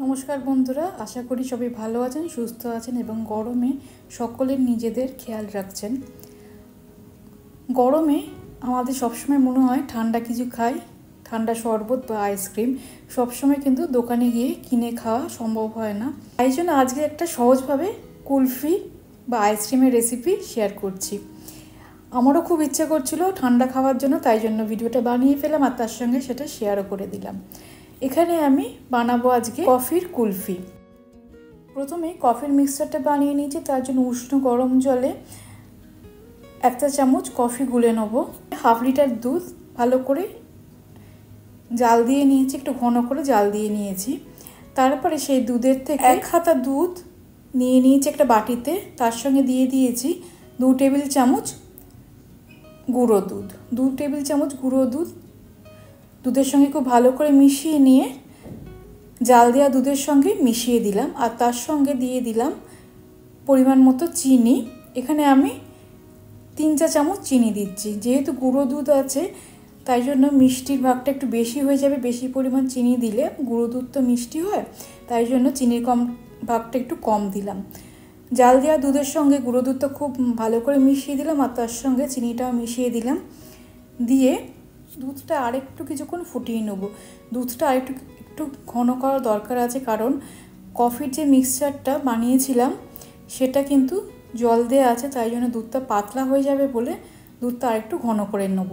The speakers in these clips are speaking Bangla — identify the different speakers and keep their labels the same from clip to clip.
Speaker 1: নমস্কার বন্ধুরা, আশা করি সবাই ভালো আছেন, সুস্থ আছেন এবং গরমে সকলে নিজেদের খেয়াল রাখছেন। গরমে আমাদের সবসময় মনে হয় ঠান্ডা কিছু খাই, ঠান্ডা শরবত বা আইসক্রিম সবসময় কিন্তু দোকানে গিয়ে কিনে খাওয়া সম্ভব হয় না। তাই জন্য আজকে একটা সহজভাবে কুলফি বা আইসক্রিমের রেসিপি শেয়ার করছি। আমারও খুব ইচ্ছা করছিল ঠান্ডা খাওয়ার জন্য, তাই জন্য ভিডিওটা বানিয়ে ফেলাম আর তার সঙ্গে সেটা শেয়ারও করে দিলাম। এখানে আমি বানাবো আজকে কফির কুলফি। প্রথমে কফির মিক্সচারটা বানিয়ে নিয়েছি, তার জন্য উষ্ণ গরম জলে 1 চামচ কফি গুলে নেব। 1/2 লিটার দুধ ভালো করে জাল দিয়ে নিয়েছি, একটু ঘন করে জাল দিয়ে নিয়েছি। তারপরে সেই দুধের থেকে 1 হাতা দুধ নিয়ে নিয়েছি একটা বাটিতে, তার সঙ্গে দিয়ে দিয়েছি 2 টেবিল চামচ গুঁড়ো দুধ। 2 টেবিল চামচ গুঁড়ো দুধ দুধের সঙ্গে খুব ভালো করে মিশিয়ে নিয়ে জাল দেওয়া দুধের সঙ্গে মিশিয়ে দিলাম আর তার সঙ্গে দিয়ে দিলাম পরিমাণ মতো চিনি। এখানে আমি 3 চামচ চিনি দিচ্ছি। যেহেতু গুঁড়ো দুধ আছে তাই জন্য মিষ্টির ভাগটা একটু বেশি হয়ে যাবে। বেশি পরিমাণ চিনি দিলে গুঁড়ো দুধ তো মিষ্টি হয়, তাই জন্য চিনির ভাগটা একটু কম দিলাম। জাল দেওয়া দুধের সঙ্গে গুঁড়ো দুধটা খুব ভালো করে মিশিয়ে দিলাম আর তার সঙ্গে চিনিটাও মিশিয়ে দিলাম। দিয়ে দুধটা আরেকটু কিছুক্ষণ ফুটিয়ে নেব। দুধটা আরেকটু ঘন করার দরকার আছে, কারণ কফির যে মিক্সচারটা বানিয়েছিলাম সেটা কিন্তু জল দেওয়া আছে, তাই জন্য দুধটা পাতলা হয়ে যাবে বলে দুধটা আরেকটু ঘন করে নেব।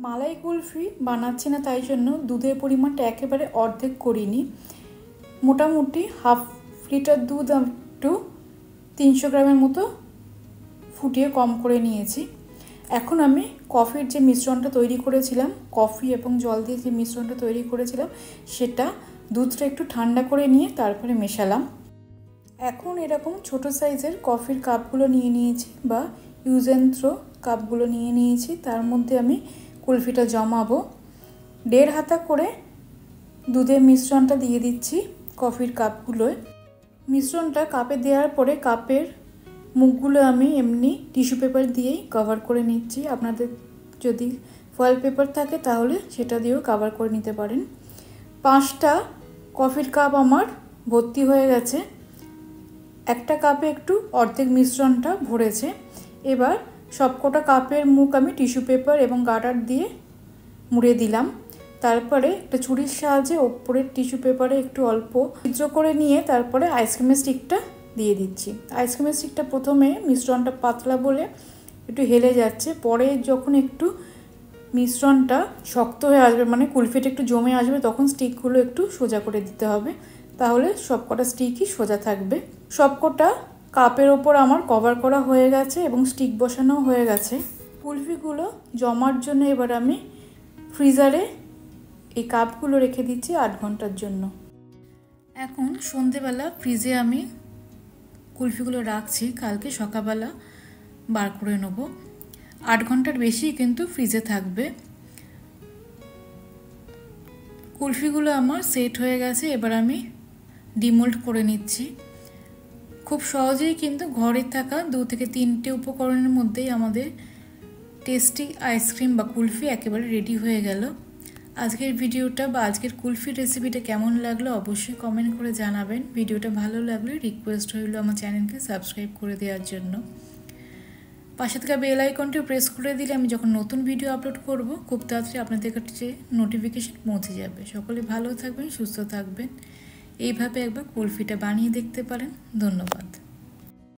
Speaker 1: মালাই কুলফি বানাচ্ছি না, তাই জন্য দুধের পরিমাণটা একেবারে অর্ধেক করিনি। মোটামুটি 1/2 লিটার দুধ একটু 300 গ্রামের মতো ফুটিয়ে কম করে নিয়েছি। এখন আমি কফির যে মিশ্রণটা তৈরি করেছিলাম, কফি এবং জল দিয়ে যে মিশ্রণটা তৈরি করেছিলাম সেটা দুধটা একটু ঠান্ডা করে নিয়ে তারপরে মেশালাম। এখন এরকম ছোট সাইজের কফির কাপগুলো নিয়ে নিয়েছি বা ইউজ অ্যান্ড থ্রো কাপগুলো নিয়ে নিয়েছি। তার মধ্যে আমি কুলফিটা জমাবো। 1.5 হাতা করে দুধের মিশ্রণটা দিয়ে দিচ্ছি কফির কাপগুলোয়। মিশ্রণটা কাপে দেওয়ার পরে কাপের মুখগুলো আমি এমনি টিস্যু পেপার দিয়েই কভার করে নিচ্ছি। আপনাদের যদি ফয়েল পেপার থাকে তাহলে সেটা দিয়েও কভার করে নিতে পারেন। 5টা কফির কাপ আমার ভর্তি হয়ে গেছে। একটা কাপে একটু অর্ধেক মিশ্রণটা ভরেছে। এবার সবকটা কাপের মুখ আমি টিস্যু পেপার এবং গার্ডার দিয়ে মুড়ে দিলাম। তারপরে একটা ছুরির সাহায্যে ওপরের টিস্যু পেপারে একটু অল্প ছিদ্র করে নিয়ে তারপরে আইসক্রিমের স্টিকটা দিয়ে দিচ্ছি। আইসক্রিমের স্টিকটা প্রথমে মিশ্রণটা পাতলা বলে একটু হেলে যাচ্ছে, পরে যখন একটু মিশ্রণটা শক্ত হয়ে আসবে, মানে কুলফিটা একটু জমে আসবে, তখন স্টিকগুলো একটু সোজা করে দিতে হবে, তাহলে সবকটা স্টিকই সোজা থাকবে। সবকটা কাপের ওপর আমার কভার করা হয়ে গেছে এবং স্টিক বসানো হয়ে গেছে। কুলফিগুলো জমার জন্য এবার আমি ফ্রিজারে এই কাপগুলো রেখে দিচ্ছি 8 ঘন্টার জন্য। এখন সন্ধেবেলা ফ্রিজে আমি কুলফিগুলো রাখছি, কালকে সকালবেলা বার করে নেব। 8 ঘন্টার বেশি কিন্তু ফ্রিজে থাকবে। কুলফিগুলো আমার সেট হয়ে গেছে, এবার আমি ডিমোল্ড করে নিচ্ছি। খুব সহজেই কিন্তু ঘরে থাকা 2 থেকে 3টে উপকরণের মধ্যেই আমাদের টেস্টি আইসক্রিম বা কুলফি একেবারে রেডি হয়ে গেল। আজকের ভিডিওটা বা আজকের কুলফির রেসিপিটা কেমন লাগলো অবশ্যই কমেন্ট করে জানাবেন। ভিডিওটা ভালো লাগলে রিকোয়েস্ট হইল আমার চ্যানেলকে সাবস্ক্রাইব করে দেওয়ার জন্য। পাশে থাকা বেল আইকনটিও প্রেস করে দিলে আমি যখন নতুন ভিডিও আপলোড করব খুব তাড়াতাড়ি আপনাদের কাছে নোটিফিকেশন পৌঁছে যাবে। সকলে ভালো থাকবেন, সুস্থ থাকবেন। এইভাবে একবার কুলফিটা বানিয়ে দেখতে পারেন। ধন্যবাদ।